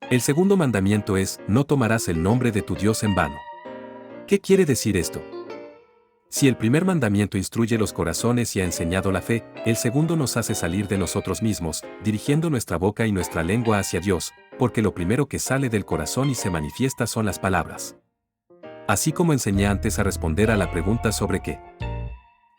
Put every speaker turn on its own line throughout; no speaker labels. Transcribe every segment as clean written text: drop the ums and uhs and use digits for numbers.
El segundo mandamiento es, no tomarás el nombre de tu Dios en vano. ¿Qué quiere decir esto? Si el primer mandamiento instruye los corazones y ha enseñado la fe, el segundo nos hace salir de nosotros mismos, dirigiendo nuestra boca y nuestra lengua hacia Dios, porque lo primero que sale del corazón y se manifiesta son las palabras. Así como enseñé antes a responder a la pregunta sobre qué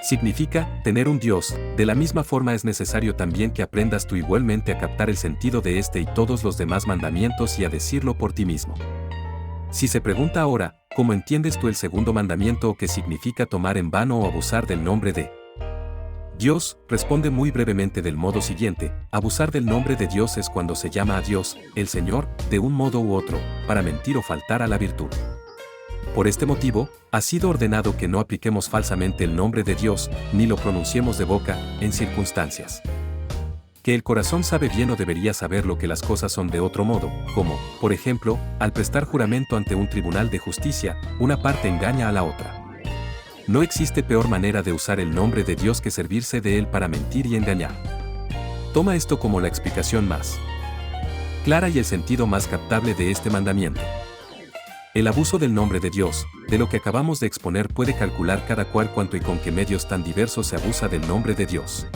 significa tener un Dios, de la misma forma es necesario también que aprendas tú igualmente a captar el sentido de este y todos los demás mandamientos y a decirlo por ti mismo. Si se pregunta ahora, ¿cómo entiendes tú el segundo mandamiento o qué significa tomar en vano o abusar del nombre de Dios? Responde muy brevemente del modo siguiente: abusar del nombre de Dios es cuando se llama a Dios, el Señor, de un modo u otro, para mentir o faltar a la virtud. Por este motivo, ha sido ordenado que no apliquemos falsamente el nombre de Dios, ni lo pronunciemos de boca, en circunstancias que el corazón sabe bien o debería saberlo que las cosas son de otro modo, como, por ejemplo, al prestar juramento ante un tribunal de justicia, una parte engaña a la otra. No existe peor manera de usar el nombre de Dios que servirse de él para mentir y engañar. Toma esto como la explicación más clara y el sentido más captable de este mandamiento. El abuso del nombre de Dios, de lo que acabamos de exponer, puede calcular cada cual cuánto y con qué medios tan diversos se abusa del nombre de Dios.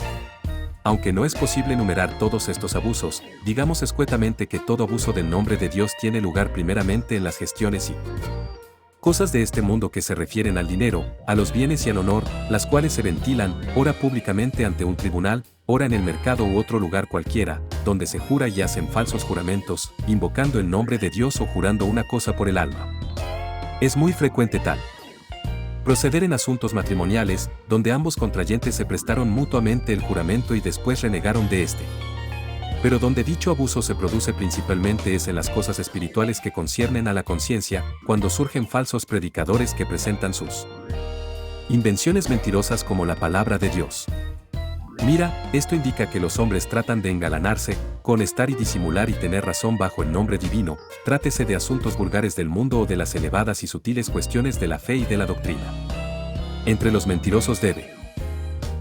Aunque no es posible enumerar todos estos abusos, digamos escuetamente que todo abuso del nombre de Dios tiene lugar primeramente en las gestiones y cosas de este mundo que se refieren al dinero, a los bienes y al honor, las cuales se ventilan, ora públicamente ante un tribunal, ora en el mercado u otro lugar cualquiera, donde se jura y hacen falsos juramentos, invocando el nombre de Dios o jurando una cosa por el alma. Es muy frecuente tal proceder en asuntos matrimoniales, donde ambos contrayentes se prestaron mutuamente el juramento y después renegaron de este. Pero donde dicho abuso se produce principalmente es en las cosas espirituales que conciernen a la conciencia, cuando surgen falsos predicadores que presentan sus invenciones mentirosas como la palabra de Dios. Mira, esto indica que los hombres tratan de engalanarse, conestar y disimular y tener razón bajo el nombre divino, trátese de asuntos vulgares del mundo o de las elevadas y sutiles cuestiones de la fe y de la doctrina. Entre los mentirosos debe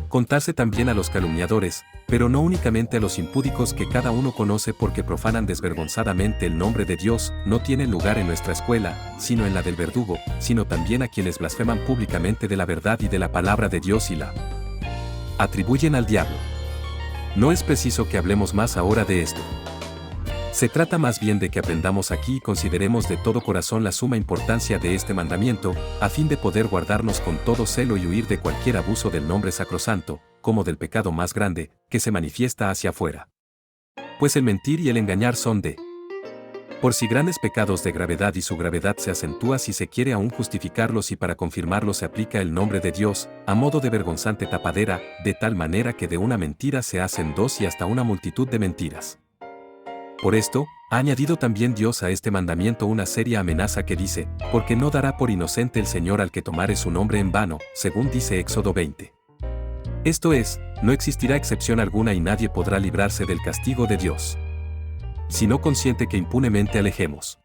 contarse también a los calumniadores, pero no únicamente a los impúdicos que cada uno conoce porque profanan desvergonzadamente el nombre de Dios, no tienen lugar en nuestra escuela, sino en la del verdugo, sino también a quienes blasfeman públicamente de la verdad y de la palabra de Dios y la atribuyen al diablo. No es preciso que hablemos más ahora de esto. Se trata más bien de que aprendamos aquí y consideremos de todo corazón la suma importancia de este mandamiento, a fin de poder guardarnos con todo celo y huir de cualquier abuso del nombre sacrosanto, como del pecado más grande, que se manifiesta hacia afuera. Pues el mentir y el engañar son de por sí grandes pecados de gravedad y su gravedad se acentúa si se quiere aún justificarlos y para confirmarlos se aplica el nombre de Dios, a modo de vergonzante tapadera, de tal manera que de una mentira se hacen dos y hasta una multitud de mentiras. Por esto, ha añadido también Dios a este mandamiento una seria amenaza que dice, porque no dará por inocente el Señor al que tomare su nombre en vano, según dice Éxodo 20. Esto es, no existirá excepción alguna y nadie podrá librarse del castigo de Dios, si no consiente que impunemente alejemos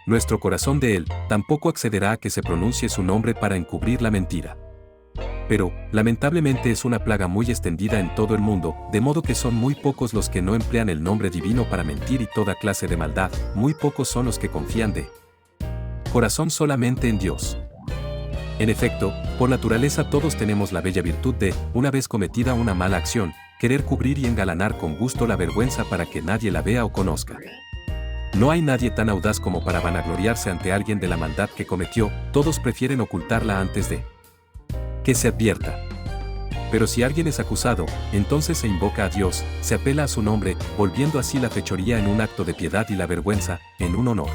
nuestro corazón de él, tampoco accederá a que se pronuncie su nombre para encubrir la mentira. Pero, lamentablemente es una plaga muy extendida en todo el mundo, de modo que son muy pocos los que no emplean el nombre divino para mentir y toda clase de maldad, muy pocos son los que confían de corazón solamente en Dios. En efecto, por naturaleza todos tenemos la bella virtud de, una vez cometida una mala acción, querer cubrir y engalanar con gusto la vergüenza para que nadie la vea o conozca. No hay nadie tan audaz como para vanagloriarse ante alguien de la maldad que cometió, todos prefieren ocultarla antes de que se advierta. Pero si alguien es acusado, entonces se invoca a Dios, se apela a su nombre, volviendo así la fechoría en un acto de piedad y la vergüenza, en un honor.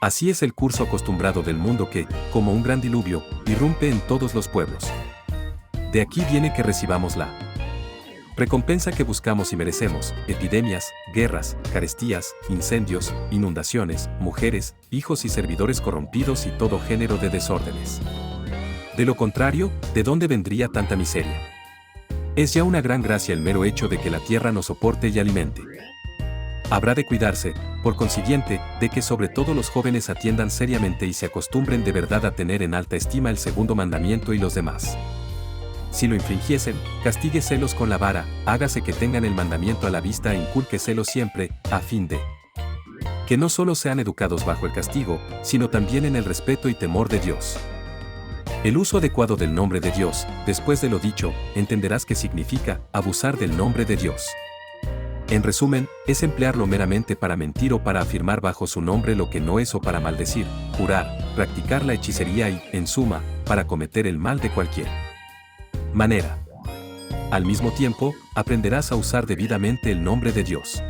Así es el curso acostumbrado del mundo que, como un gran diluvio, irrumpe en todos los pueblos. De aquí viene que recibamos la recompensa que buscamos y merecemos: epidemias, guerras, carestías, incendios, inundaciones, mujeres, hijos y servidores corrompidos y todo género de desórdenes. De lo contrario, ¿de dónde vendría tanta miseria? Es ya una gran gracia el mero hecho de que la tierra nos soporte y alimente. Habrá de cuidarse, por consiguiente, de que sobre todo los jóvenes atiendan seriamente y se acostumbren de verdad a tener en alta estima el segundo mandamiento y los demás. Si lo infringiesen, castígueselos con la vara, hágase que tengan el mandamiento a la vista e incúlqueselos siempre, a fin de Que no solo sean educados bajo el castigo, sino también en el respeto y temor de Dios. El uso adecuado del nombre de Dios, después de lo dicho, entenderás que significa abusar del nombre de Dios. En resumen, es emplearlo meramente para mentir o para afirmar bajo su nombre lo que no es o para maldecir, jurar, practicar la hechicería y, en suma, para cometer el mal de cualquier manera. Al mismo tiempo, aprenderás a usar debidamente el nombre de Dios.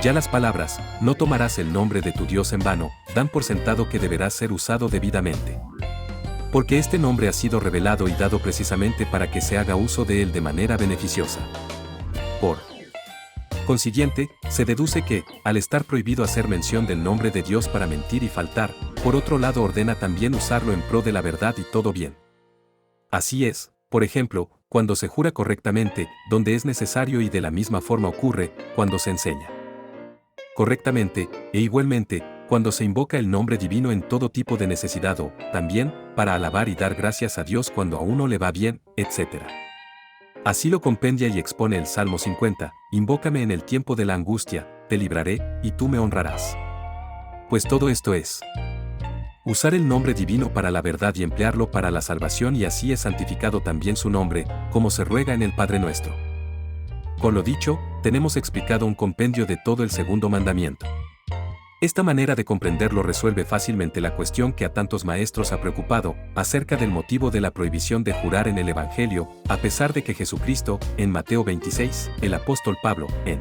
Ya las palabras, no tomarás el nombre de tu Dios en vano, dan por sentado que deberá ser usado debidamente. Porque este nombre ha sido revelado y dado precisamente para que se haga uso de él de manera beneficiosa. Por consiguiente, se deduce que, al estar prohibido hacer mención del nombre de Dios para mentir y faltar, por otro lado ordena también usarlo en pro de la verdad y todo bien. Así es, por ejemplo, cuando se jura correctamente, donde es necesario y de la misma forma ocurre, cuando se enseña correctamente, e igualmente, cuando se invoca el nombre divino en todo tipo de necesidad o, también, para alabar y dar gracias a Dios cuando a uno le va bien, etc. Así lo compendia y expone el Salmo 50, invócame en el tiempo de la angustia, te libraré, y tú me honrarás. Pues todo esto es usar el nombre divino para la verdad y emplearlo para la salvación y así es santificado también su nombre, como se ruega en el Padre Nuestro. Con lo dicho, tenemos explicado un compendio de todo el segundo mandamiento. Esta manera de comprenderlo resuelve fácilmente la cuestión que a tantos maestros ha preocupado, acerca del motivo de la prohibición de jurar en el Evangelio, a pesar de que Jesucristo, en Mateo 26, el apóstol Pablo, en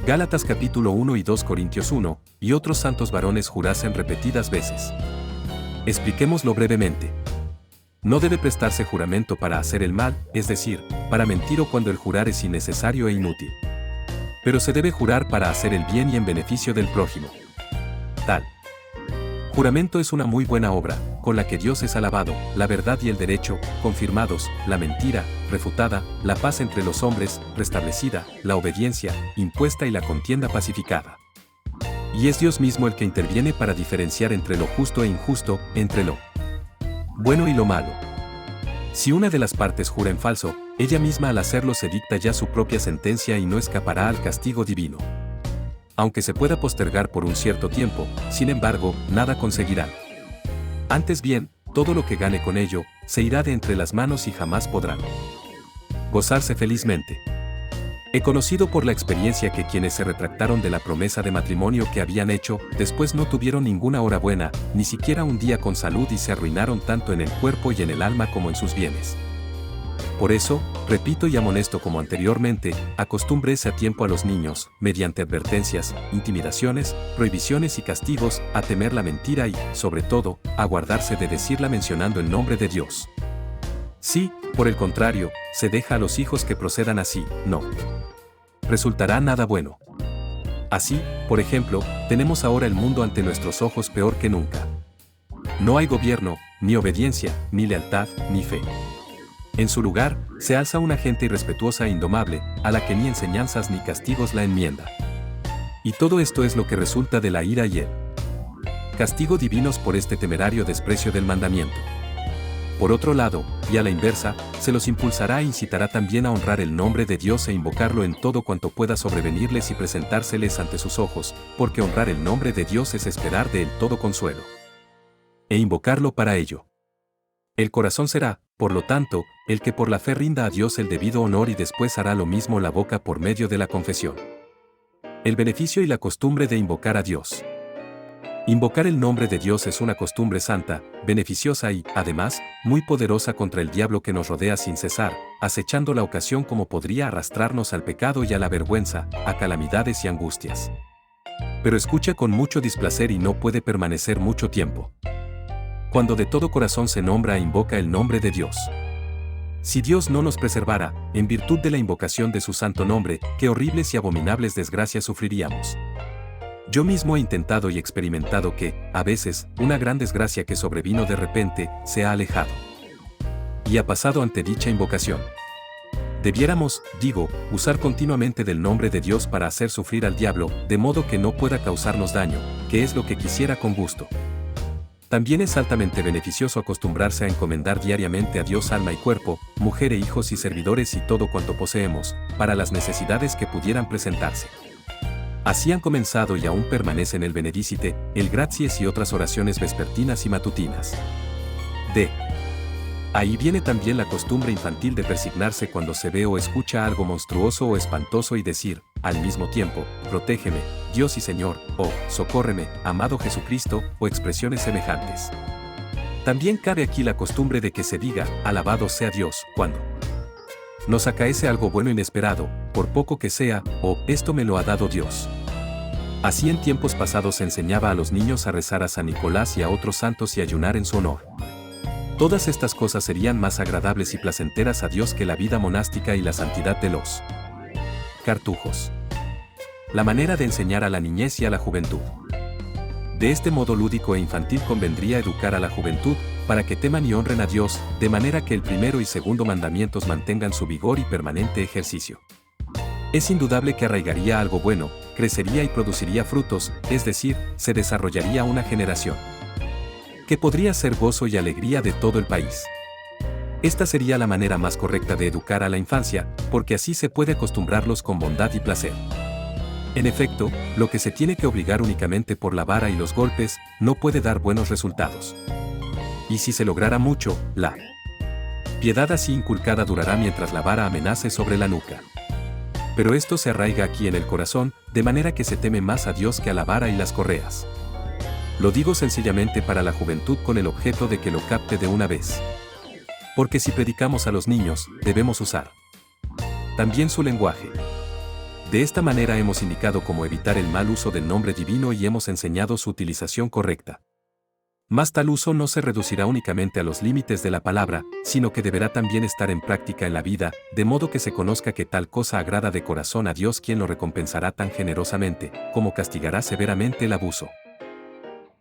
Gálatas capítulo 1 y 2 Corintios 1, y otros santos varones jurasen repetidas veces. Expliquémoslo brevemente. No debe prestarse juramento para hacer el mal, es decir, para mentir o cuando el jurar es innecesario e inútil. Pero se debe jurar para hacer el bien y en beneficio del prójimo. Tal juramento es una muy buena obra, con la que Dios es alabado, la verdad y el derecho, confirmados, la mentira, refutada, la paz entre los hombres, restablecida, la obediencia, impuesta y la contienda pacificada. Y es Dios mismo el que interviene para diferenciar entre lo justo e injusto, entre lo bueno y lo malo. Si una de las partes jura en falso, ella misma al hacerlo se dicta ya su propia sentencia y no escapará al castigo divino. Aunque se pueda postergar por un cierto tiempo, sin embargo, nada conseguirá. Antes bien, todo lo que gane con ello, se irá de entre las manos y jamás podrán gozarse felizmente. He conocido por la experiencia que quienes se retractaron de la promesa de matrimonio que habían hecho, después no tuvieron ninguna hora buena, ni siquiera un día con salud y se arruinaron tanto en el cuerpo y en el alma como en sus bienes. Por eso, repito y amonesto como anteriormente, acostúmbrese a tiempo a los niños, mediante advertencias, intimidaciones, prohibiciones y castigos, a temer la mentira y, sobre todo, a guardarse de decirla mencionando el nombre de Dios. Si, por el contrario, se deja a los hijos que procedan así, no resultará nada bueno. Así, por ejemplo, tenemos ahora el mundo ante nuestros ojos peor que nunca. No hay gobierno, ni obediencia, ni lealtad, ni fe. En su lugar, se alza una gente irrespetuosa e indomable, a la que ni enseñanzas ni castigos la enmienda. Y todo esto es lo que resulta de la ira y el castigo divinos por este temerario desprecio del mandamiento. Por otro lado, y a la inversa, se los impulsará e incitará también a honrar el nombre de Dios e invocarlo en todo cuanto pueda sobrevenirles y presentárseles ante sus ojos, porque honrar el nombre de Dios es esperar de él todo consuelo. E invocarlo para ello. El corazón será, por lo tanto, el que por la fe rinda a Dios el debido honor y después hará lo mismo la boca por medio de la confesión. El beneficio y la costumbre de invocar a Dios. Invocar el nombre de Dios es una costumbre santa, beneficiosa y, además, muy poderosa contra el diablo que nos rodea sin cesar, acechando la ocasión como podría arrastrarnos al pecado y a la vergüenza, a calamidades y angustias. Pero escucha con mucho displacer y no puede permanecer mucho tiempo. Cuando de todo corazón se nombra e invoca el nombre de Dios. Si Dios no nos preservara, en virtud de la invocación de su santo nombre, qué horribles y abominables desgracias sufriríamos. Yo mismo he intentado y experimentado que, a veces, una gran desgracia que sobrevino de repente, se ha alejado. Y ha pasado ante dicha invocación. Debiéramos, digo, usar continuamente del nombre de Dios para hacer sufrir al diablo, de modo que no pueda causarnos daño, que es lo que quisiera con gusto. También es altamente beneficioso acostumbrarse a encomendar diariamente a Dios alma y cuerpo, mujer e hijos y servidores y todo cuanto poseemos, para las necesidades que pudieran presentarse. Así han comenzado y aún permanecen el Benedicite, el Gratias y otras oraciones vespertinas y matutinas. D. Ahí viene también la costumbre infantil de persignarse cuando se ve o escucha algo monstruoso o espantoso y decir, al mismo tiempo, protégeme, Dios y Señor, o socórreme, amado Jesucristo, o expresiones semejantes. También cabe aquí la costumbre de que se diga, alabado sea Dios, cuando nos acaece algo bueno inesperado, por poco que sea, o esto me lo ha dado Dios. Así en tiempos pasados se enseñaba a los niños a rezar a San Nicolás y a otros santos y ayunar en su honor. Todas estas cosas serían más agradables y placenteras a Dios que la vida monástica y la santidad de los cartujos. La manera de enseñar a la niñez y a la juventud. De este modo lúdico e infantil convendría educar a la juventud, para que teman y honren a Dios, de manera que el primero y segundo mandamientos mantengan su vigor y permanente ejercicio. Es indudable que arraigaría algo bueno, crecería y produciría frutos, es decir, se desarrollaría una generación que podría ser gozo y alegría de todo el país. Esta sería la manera más correcta de educar a la infancia, porque así se puede acostumbrarlos con bondad y placer. En efecto, lo que se tiene que obligar únicamente por la vara y los golpes, no puede dar buenos resultados. Y si se lograra mucho, la piedad así inculcada durará mientras la vara amenace sobre la nuca. Pero esto se arraiga aquí en el corazón, de manera que se teme más a Dios que a la vara y las correas. Lo digo sencillamente para la juventud con el objeto de que lo capte de una vez. Porque si predicamos a los niños, debemos usar también su lenguaje. De esta manera hemos indicado cómo evitar el mal uso del nombre divino y hemos enseñado su utilización correcta. Mas tal uso no se reducirá únicamente a los límites de la palabra, sino que deberá también estar en práctica en la vida, de modo que se conozca que tal cosa agrada de corazón a Dios, quien lo recompensará tan generosamente, como castigará severamente el abuso.